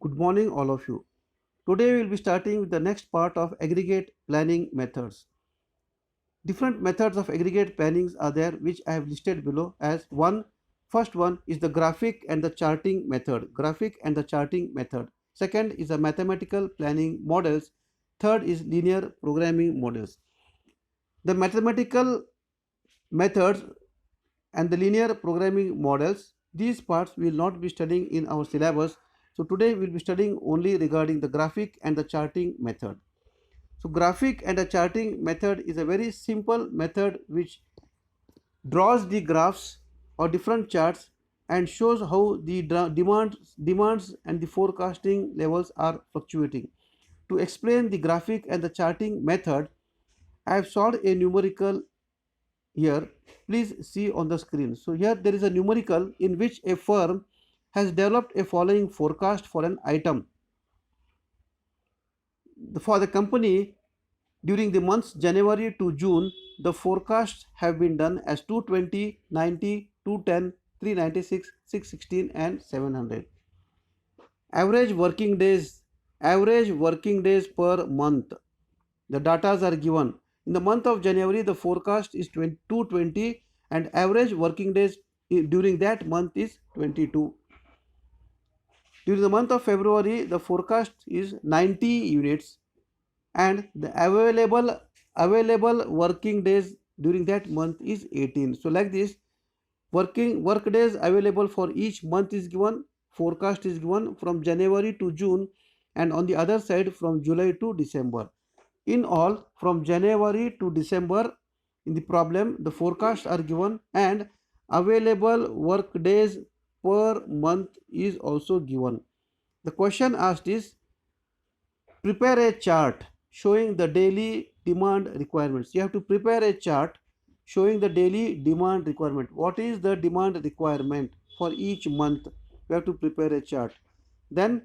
Good morning, all of you. Today we will be starting with the next part of aggregate planning methods. Different methods of aggregate plannings are there, which I have listed below as one. First one is the graphic and the charting method. Graphic and the charting method. Second is the mathematical planning models. Third is linear programming models. The mathematical methods and the linear programming models, these parts we will not be studying in our syllabus. So today we will be studying only regarding the graphic and the charting method. So graphic and a charting method is a very simple method which draws the graphs or different charts and shows how the demands and the forecasting levels are fluctuating. To explain the graphic and the charting method, I have solved a numerical here. Please see on the screen. So here there is a numerical in which a firm has developed a following forecast for an item. For the company, during the months January to June, the forecasts have been done as 220, 90, 210, 396, 616 and 700. Average working days per month. The datas are given. In the month of January, the forecast is 220 and average working days during that month is 22. During the month of February, the forecast is 90 units and the available working days during that month is 18. So like this, work days available for each month is given, forecast is given from January to June, and on the other side from July to December. In all, from January to December, in the problem the forecasts are given and available work days per month is also given. The question asked is, prepare a chart showing the daily demand requirements. You have to prepare a chart showing the daily demand requirement. What is the demand requirement for each month? You have to prepare a chart. Then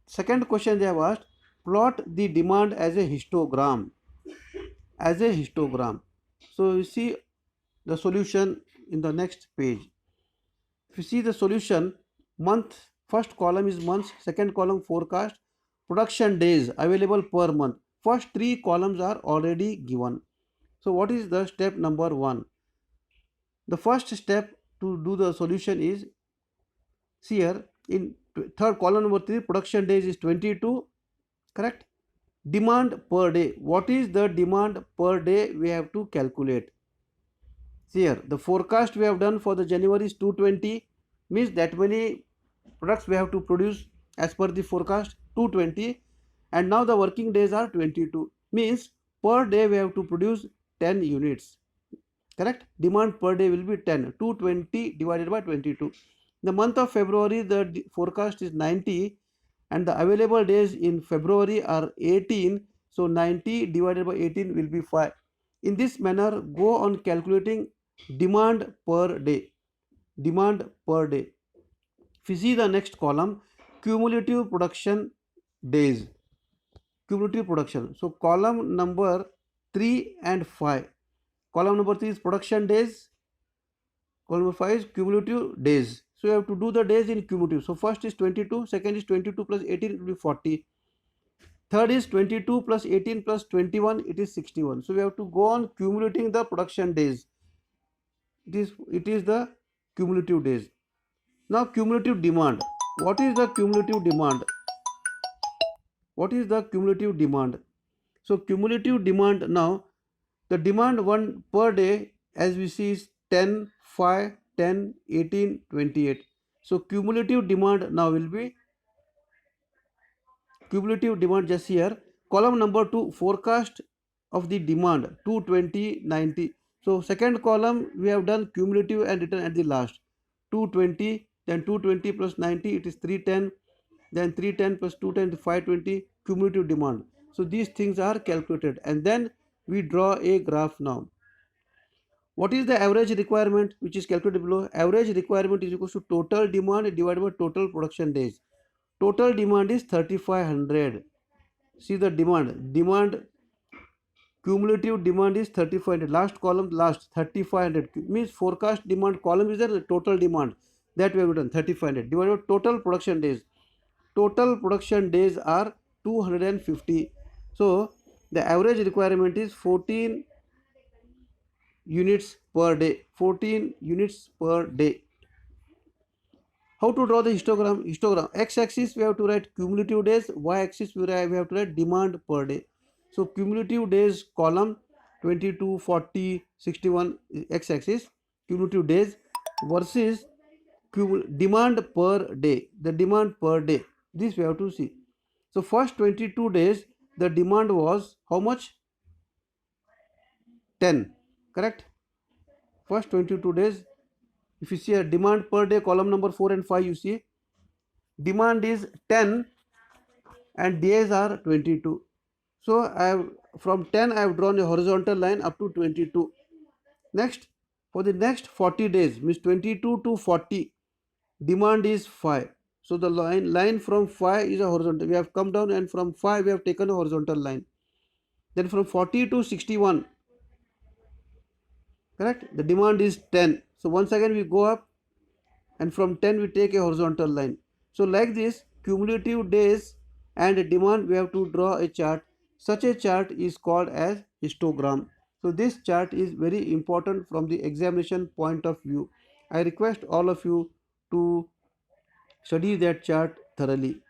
second question they have asked, plot the demand as a histogram. So you see the solution in the next page. If you see the solution, month, first column is months, second column forecast, production days available per month. First three columns are already given. So what is the step number 1? The first step to do the solution is, see here in third column number 3, production days is 22, correct? Demand per day, what is the demand per day we have to calculate. See here, the forecast we have done for the January is 220, means that many products we have to produce as per the forecast 220, and now the working days are 22, means per day we have to produce 10 units, correct? Demand per day will be 10, 220 divided by 22. The month of February the forecast is 90 and the available days in February are 18, so 90 divided by 18 will be 5. In this manner, go on calculating demand per day. If you see the next column, cumulative production days, cumulative production. So column number 3 and 5. Column number 3 is production days, column number 5 is cumulative days. So you have to do the days in cumulative. So first is 22, second is 22 plus 18, it will be 40. Third is 22 plus 18 plus 21, it is 61. So we have to go on cumulating the production days. It is the cumulative days. Now cumulative demand. What is the cumulative demand? So cumulative demand, now the demand one per day as we see is 10, 5, 10, 18, 28. So cumulative demand now will be cumulative demand just here. Column number 2, forecast of the demand 220, 90. So second column we have done cumulative and written at the last 220, then 220 plus 90 it is 310, then 310 plus 210 520, cumulative demand. So these things are calculated and then we draw a graph now. What is the average requirement which is calculated below? Average requirement is equal to total demand divided by total production days. Total demand is 3500. See the demand cumulative demand is 3500. Last column, last 3500 means forecast demand column is the total demand that we have done 3500 divided by total production days. total production days are 250. So the average requirement is 14 units per day. 14 units per day. How to draw the histogram? Histogram. X-axis we have to write cumulative days. Y-axis we have to write demand per day. So cumulative days column 22, 40, 61 X-axis cumulative days versus demand per day. The demand per day. This we have to see. So first 22 days the demand was how much? 10. Correct? First 22 days. If you see a demand per day column number 4 and 5, you see demand is 10 and days are 22. So I have from 10 I have drawn a horizontal line up to 22. Next, for the next 40 days means 22 to 40 demand is 5. So the line from 5 is a horizontal. We have come down and from 5 we have taken a horizontal line. Then from 40 to 61, correct, the demand is 10. So once again we go up and from 10 we take a horizontal line. So like this cumulative days and demand we have to draw a chart. Such a chart is called as histogram. So this chart is very important from the examination point of view. I request all of you to study that chart thoroughly.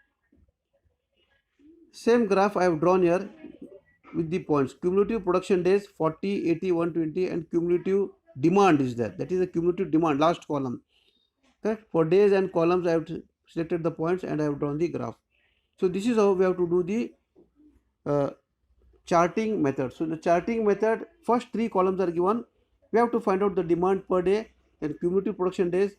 Same graph I have drawn here with the points. Cumulative production days 40, 80, 120 and cumulative demand is there. That is the cumulative demand, last column. Correct? For days and columns I have selected the points and I have drawn the graph. So this is how we have to do the charting method. So the charting method, first 3 columns are given. We have to find out the demand per day, then cumulative production days,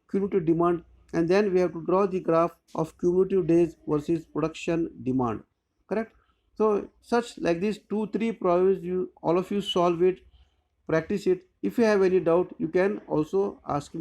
cumulative demand, and then we have to draw the graph of cumulative days versus production demand. Correct? So such like this 2-3 problems, you all of you solve it, practice it. If you have any doubt, you can also ask me.